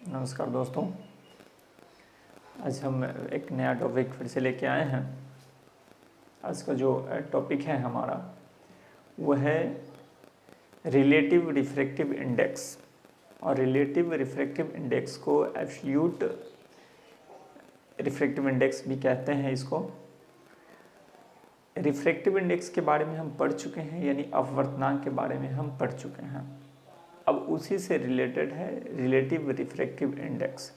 नमस्कार दोस्तों, आज हम एक नया टॉपिक फिर से लेके आए हैं। आज का जो टॉपिक है हमारा वो है रिलेटिव रिफ्रैक्टिव इंडेक्स। और रिलेटिव रिफ्रैक्टिव इंडेक्स को एब्सोल्यूट रिफ्रैक्टिव इंडेक्स भी कहते हैं। इसको रिफ्रैक्टिव इंडेक्स के बारे में हम पढ़ चुके हैं, यानी अपवर्तनांक के बारे में हम पढ़ चुके हैं। अब उसी से रिलेटेड है रिलेटिव रिफ्रैक्टिव इंडेक्स।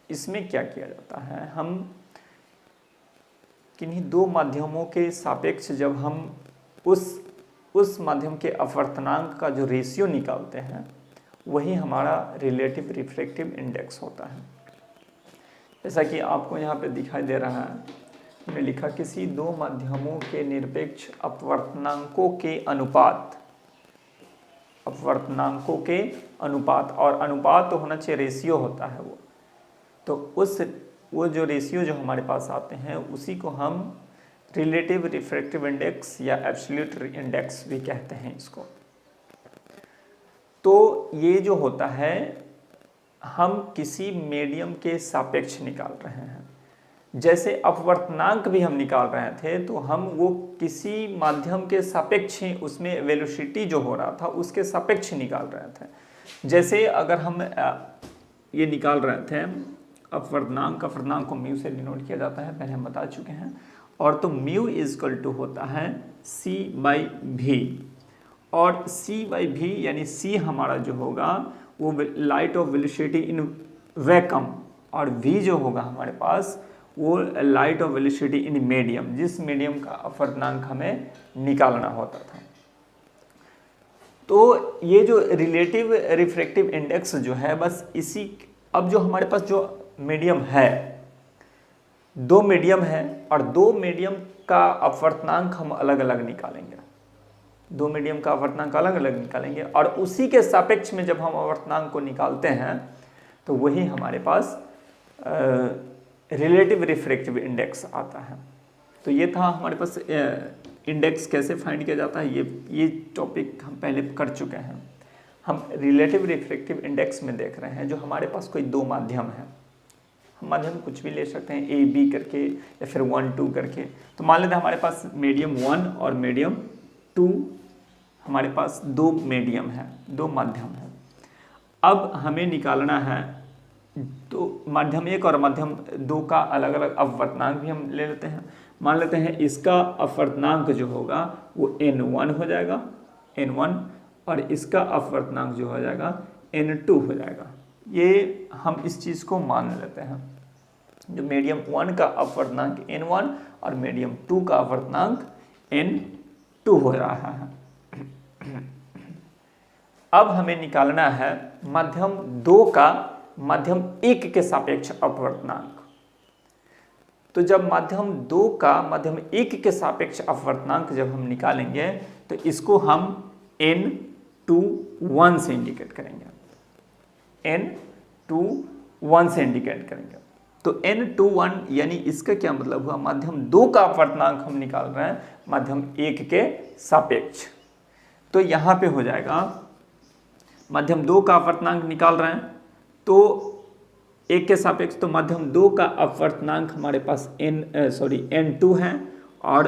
इसमें क्या किया जाता है, हम किन्हीं दो माध्यमों के सापेक्ष जब हम उस माध्यम के अपवर्तनांक का जो रेशियो निकालते हैं वही हमारा रिलेटिव रिफ्रैक्टिव इंडेक्स होता है। जैसा कि आपको यहाँ पे दिखाई दे रहा है, मैंने लिखा किसी दो माध्यमों के निरपेक्ष अपवर्तनांकों के अनुपात, अपवर्तनांकों के अनुपात, और अनुपात तो होना चाहिए, रेशियो होता है वो। तो वो जो रेशियो जो हमारे पास आते हैं उसी को हम रिलेटिव रिफ्रैक्टिव इंडेक्स या एब्सोल्यूट इंडेक्स भी कहते हैं इसको। तो ये जो होता है, हम किसी मीडियम के सापेक्ष निकाल रहे हैं। जैसे अपवर्तनांक भी हम निकाल रहे थे तो हम वो किसी माध्यम के सापेक्ष ही, उसमें वेलोसिटी जो हो रहा था उसके सापेक्ष निकाल रहे थे। जैसे अगर हम ये निकाल रहे थे अपवर्तनांक को म्यू से डिनोट किया जाता है, पहले हम बता चुके हैं। और तो म्यू इजकल टू होता है c/v, और c/v यानी c हमारा जो होगा वो light of velocity in vacuum, और v जो होगा हमारे पास वो light of velocity in medium, जिस मीडियम का अपवर्तनांक हमें निकालना होता था। तो ये जो रिलेटिव रिफ्रैक्टिव इंडेक्स जो है, बस इसी, अब जो हमारे पास जो मीडियम है, दो मीडियम है और दो मीडियम का अपवर्तनांक हम अलग अलग निकालेंगे। दो मीडियम का अपवर्तनांक अलग अलग निकालेंगे और उसी के सापेक्ष में जब हम अपवर्तनांक को निकालते हैं तो वही हमारे पास रिलेटिव रिफ्रैक्टिव इंडेक्स आता है। तो ये था हमारे पास इंडेक्स कैसे फाइंड किया जाता है, ये टॉपिक हम पहले कर चुके हैं। हम रिलेटिव रिफ्रैक्टिव इंडेक्स में देख रहे हैं जो हमारे पास कोई दो माध्यम है, हम माध्यम कुछ भी ले सकते हैं, ए बी करके या फिर 1 2 करके। तो मान लेते हैं हमारे पास मीडियम 1 और मीडियम 2, हमारे पास दो मीडियम है, दो माध्यम है। अब हमें निकालना है तो माध्यम 1 और माध्यम 2 का अलग अलग अपवर्तनांक भी हम ले लेते हैं। मान लेते हैं इसका अपवर्तनांक जो होगा वो n1 हो जाएगा, n1, और इसका अपवर्तनांक जो हो जाएगा n2 हो जाएगा। ये हम इस चीज़ को मान लेते हैं, जो मीडियम 1 का अपवर्तनांक n1 और मीडियम 2 का अपवर्तनांक n2 हो रहा है। अब हमें निकालना है माध्यम 2 का माध्यम 1 के सापेक्ष अपवर्तनांक। तो जब माध्यम 2 का माध्यम 1 के सापेक्ष अपवर्तनांक जब हम निकालेंगे तो इसको हम n21 से इंडिकेट करेंगे, n21 से इंडिकेट करेंगे। तो n21 यानी इसका क्या मतलब हुआ, माध्यम 2 का अपवर्तनांक हम निकाल रहे हैं माध्यम 1 के सापेक्ष। तो यहाँ पे हो जाएगा माध्यम 2 का अपवर्तनांक निकाल रहे हैं तो 1 के सापेक्ष, तो माध्यम 2 का अपवर्तनांक हमारे पास n2 है और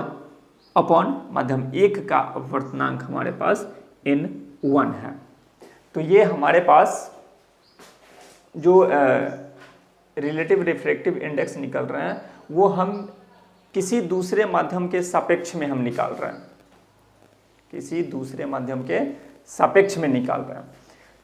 अपॉन माध्यम 1 का अपवर्तनांक हमारे पास n1 है। तो ये हमारे पास जो रिलेटिव रिफ्रैक्टिव इंडेक्स निकल रहे हैं वो हम किसी दूसरे माध्यम के सापेक्ष में हम निकाल रहे हैं, किसी दूसरे माध्यम के सापेक्ष में निकाल रहे हैं।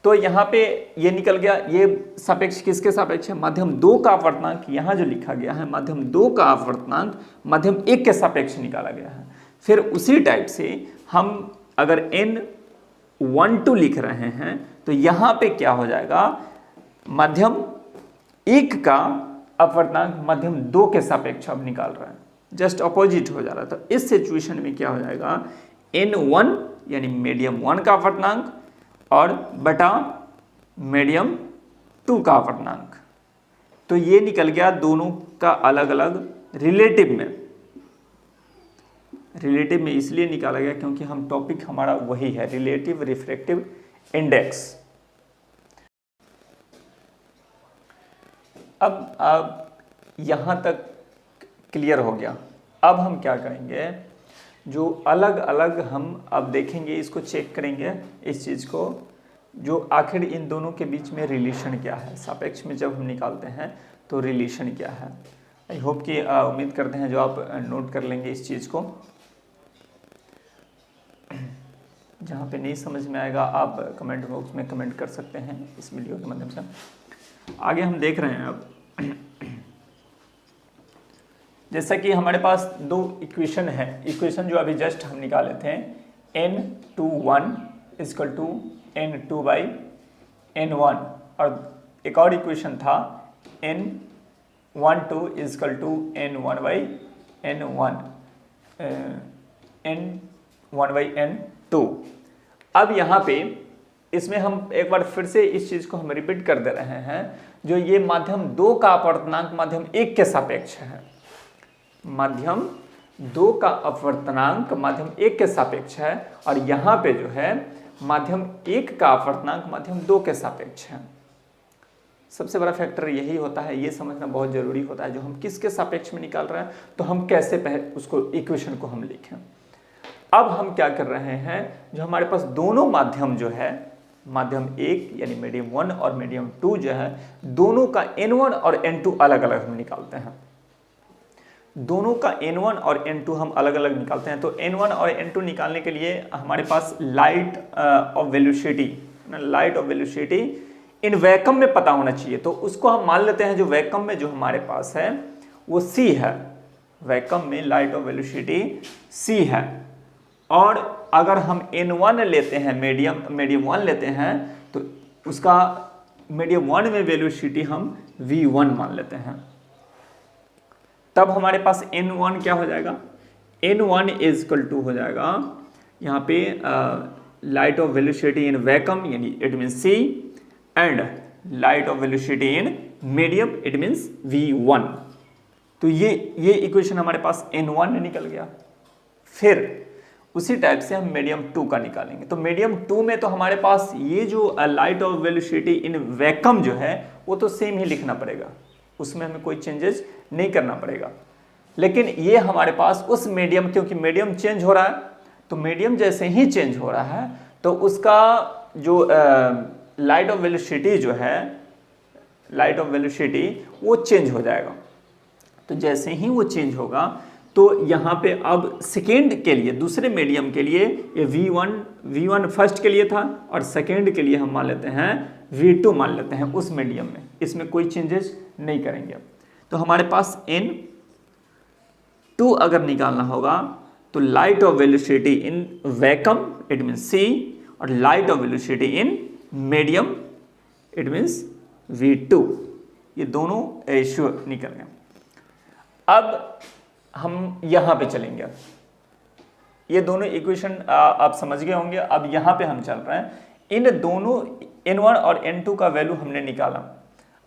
तो यहाँ पे ये निकल गया, ये सापेक्ष किसके सापेक्ष है, माध्यम 2 का अपवर्तनांक, यहाँ जो लिखा गया है माध्यम 2 का अपवर्तनांक माध्यम 1 के सापेक्ष निकाला गया है। फिर उसी टाइप से हम अगर n12 लिख रहे हैं तो यहाँ पे क्या हो जाएगा, माध्यम 1 का अपवर्तनांक माध्यम 2 के सापेक्ष अब निकाल रहे हैं, जस्ट अपोजिट हो जा रहा था। इस सिचुएशन में क्या हो जाएगा, n1 यानी मीडियम 1 का अपवर्तनांक और बटा मीडियम 2 का अपवर्तनांक। तो ये निकल गया दोनों का अलग अलग रिलेटिव में इसलिए निकाला गया क्योंकि हम टॉपिक हमारा वही है, रिलेटिव रिफ्रैक्टिव इंडेक्स। अब यहाँ तक क्लियर हो गया। अब हम क्या करेंगे, जो अलग अलग हम अब देखेंगे, इसको चेक करेंगे इस चीज़ को, जो आखिर इन दोनों के बीच में रिलेशन क्या है, सापेक्ष में जब हम निकालते हैं तो रिलेशन क्या है। आई होप कि उम्मीद करते हैं जो आप नोट कर लेंगे इस चीज़ को। जहाँ पे नहीं समझ में आएगा आप कमेंट बॉक्स में कमेंट कर सकते हैं इस वीडियो के माध्यम से। आगे हम देख रहे हैं अब जैसा कि हमारे पास दो इक्वेशन है, इक्वेशन जो अभी जस्ट हम निकाले थे, n21 इक्वल टू n2/n1, और एक और इक्वेशन था n12 इक्वल टू n1/n2। अब यहाँ पे इसमें हम एक बार फिर से इस चीज़ को हम रिपीट कर दे रहे हैं, जो ये माध्यम 2 का अपवर्तनांक माध्यम 1 के सापेक्ष है, माध्यम 2 का अपवर्तनांक माध्यम 1 के सापेक्ष है, और यहाँ पे जो है माध्यम 1 का अपवर्तनांक माध्यम 2 के सापेक्ष है। सबसे बड़ा फैक्टर यही होता है, ये समझना बहुत जरूरी होता है, जो हम किसके सापेक्ष में निकाल रहे हैं तो हम कैसे उसको इक्वेशन को हम लिखें। अब हम क्या कर रहे हैं, जो हमारे पास दोनों माध्यम जो है, माध्यम 1 यानी मीडियम 1 और मीडियम 2 जो है, दोनों का n1 और n2 अलग अलग हम निकालते हैं। दोनों का n1 और n2 हम अलग अलग निकालते हैं। तो n1 और n2 निकालने के लिए हमारे पास light of velocity in vacuum में पता होना चाहिए। तो उसको हम मान लेते हैं, जो वैक्यूम में जो हमारे पास है वो c है, वैक्यूम में लाइट ऑफ वेलोसिटी c है। और अगर हम n1 लेते हैं, मीडियम 1 लेते हैं, तो उसका मीडियम 1 में वेलोसिटी हम v1 मान लेते हैं। तब हमारे पास n1 क्या हो जाएगा, n1 इज इक्वल टू हो जाएगा यहाँ पे light of velocity in vacuum यानी it means c, and light of velocity in medium it means v1। तो ये इक्वेशन हमारे पास n1 निकल गया। फिर उसी टाइप से हम मीडियम 2 का निकालेंगे। तो मीडियम 2 में तो हमारे पास ये जो light of velocity in vacuum जो है वो तो सेम ही लिखना पड़ेगा, उसमें हमें कोई चेंजेस नहीं करना पड़ेगा। लेकिन ये हमारे पास उस मीडियम, क्योंकि मीडियम चेंज हो रहा है, तो मीडियम जैसे ही चेंज हो रहा है तो उसका जो लाइट ऑफ वेलोसिटी जो है, लाइट ऑफ वेलोसिटी वो चेंज हो जाएगा। तो जैसे ही वो चेंज होगा तो यहाँ पे अब सेकेंड के लिए, दूसरे मीडियम के लिए ये v1 फर्स्ट के लिए था, और सेकेंड के लिए हम मान लेते हैं v2 मान लेते हैं उस मीडियम में, इसमें कोई चेंजेस नहीं करेंगे। तो हमारे पास n2 अगर निकालना होगा तो light of velocity in vacuum it means c, और light of velocity in medium it means v2, ये दोनों रेशियो निकल गए। अब हम यहाँ पे चलेंगे, ये दोनों इक्वेशन आप समझ गए होंगे। अब यहाँ पे हम चल रहे हैं, इन दोनों n1 और n2 का वैल्यू हमने निकाला।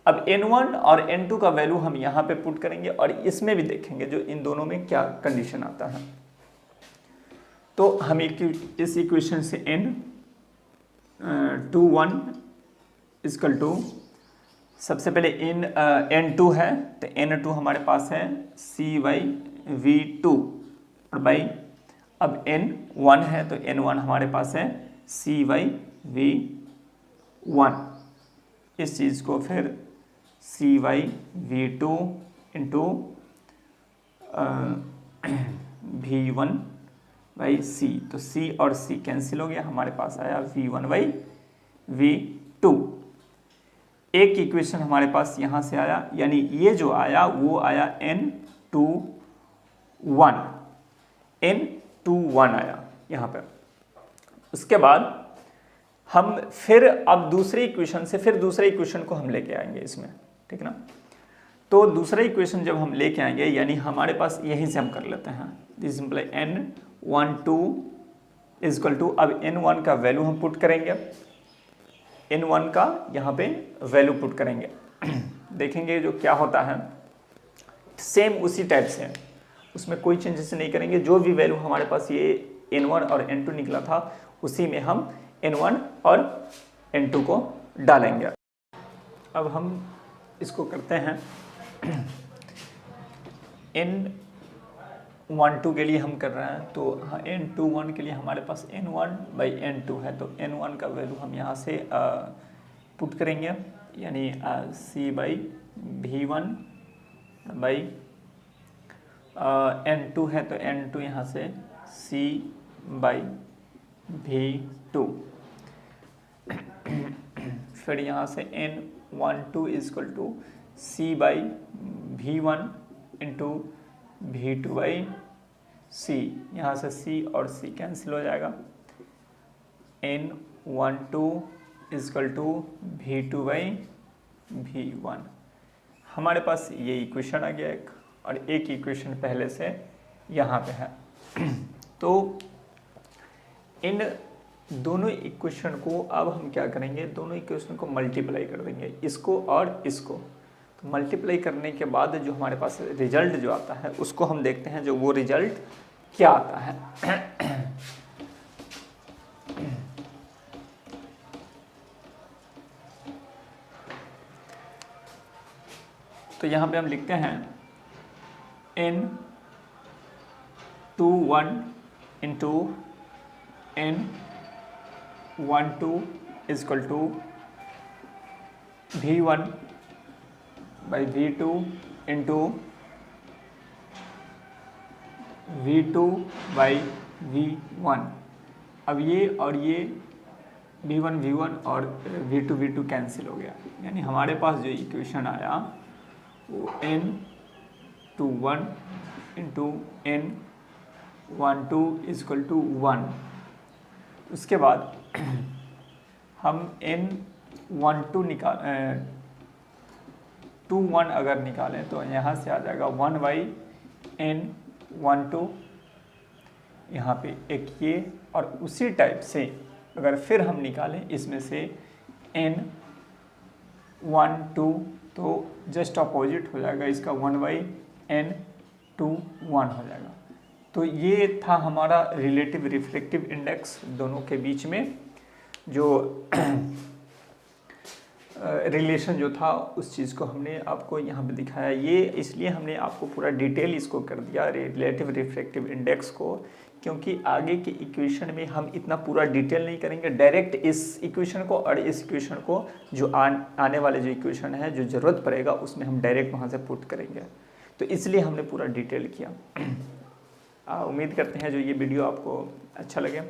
अब n1 और n2 का वैल्यू हम यहाँ पे पुट करेंगे और इसमें भी देखेंगे जो इन दोनों में क्या कंडीशन आता है। तो हम इस इक्वेशन से n21 इक्वल टू, सबसे पहले n2 है तो n2 हमारे पास है c/v2, और बाई अब n1 है तो n1 हमारे पास है c/v1। इस चीज़ को फिर c/v2 इंटू v1/c, तो c और c कैंसिल हो गया, हमारे पास आया v1/v2। एक इक्वेशन हमारे पास यहाँ से आया, यानी ये जो आया वो आया n21 आया यहाँ पर। उसके बाद हम फिर अब दूसरे इक्वेशन से फिर दूसरे इक्वेशन को हम लेके आएंगे इसमें, ठीक ना। तो दूसरा इक्वेशन जब हम लेके आएंगे, यानी हमारे पास यहीं से हम कर लेते हैं, this simple n12 equal to, अब n1 का वैल्यू हम पुट करेंगे, n1 का यहाँ पे वैल्यू पुट करेंगे, देखेंगे जो क्या होता है। सेम उसी टाइप से, उसमें कोई चेंजेस नहीं करेंगे, जो भी वैल्यू हमारे पास ये n1 और n2 निकला था उसी में हम n1 और n2 को डालेंगे। अब हम इसको करते हैं n12 के लिए हम कर रहे हैं, तो हाँ n21 के लिए हमारे पास n1/n2 है, तो n1 का वैल्यू हम यहाँ से पुट करेंगे, यानी c/v1/n2 है, तो n2 यहाँ से c/v2, फिर यहाँ से n12 is equal to c/v1 into v2/c, यहाँ से c और c कैंसिल हो जाएगा, n12 इजकल टू v2/v1। हमारे पास ये इक्वेशन आ गया एक, और एक इक्वेशन पहले से यहाँ पे है। तो इन दोनों इक्वेशन को अब हम क्या करेंगे, दोनों इक्वेशन को मल्टीप्लाई कर देंगे, इसको और इसको। तो मल्टीप्लाई करने के बाद जो हमारे पास रिजल्ट जो आता है उसको हम देखते हैं, जो वो रिजल्ट क्या आता है। तो यहाँ पे हम लिखते हैं n21 into n12 is equal to v1/v2 into v2/v1। अब ये और ये v1/v1 और v2/v2 कैंसिल हो गया, यानी हमारे पास जो इक्वेशन आया वो n21 into n12 is equal to 1। उसके बाद हम n12 21 अगर निकालें तो यहाँ से आ जाएगा 1/n12, यहाँ पे एक ये, और उसी टाइप से अगर फिर हम निकालें इसमें से n12 तो जस्ट अपोजिट हो जाएगा इसका, 1/n21 हो जाएगा। तो ये था हमारा रिलेटिव रिफ्लेक्टिव इंडेक्स दोनों के बीच में जो रिलेशन जो था, उस चीज़ को हमने आपको यहाँ पे दिखाया। ये इसलिए हमने आपको पूरा डिटेल इसको कर दिया रिलेटिव रिफ्लेक्टिव इंडेक्स को, क्योंकि आगे के इक्वेशन में हम इतना पूरा डिटेल नहीं करेंगे, डायरेक्ट इस इक्वेशन को और इस इक्वेशन को जो आने वाले जो इक्वेशन है जो ज़रूरत पड़ेगा उसमें हम डायरेक्ट वहाँ से पुट करेंगे। तो इसलिए हमने पूरा डिटेल किया। उम्मीद करते हैं जो ये वीडियो आपको अच्छा लगे,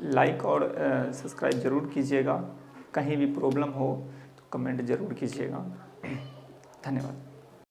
लाइक और सब्सक्राइब ज़रूर कीजिएगा। कहीं भी प्रॉब्लम हो तो कमेंट ज़रूर कीजिएगा। धन्यवाद।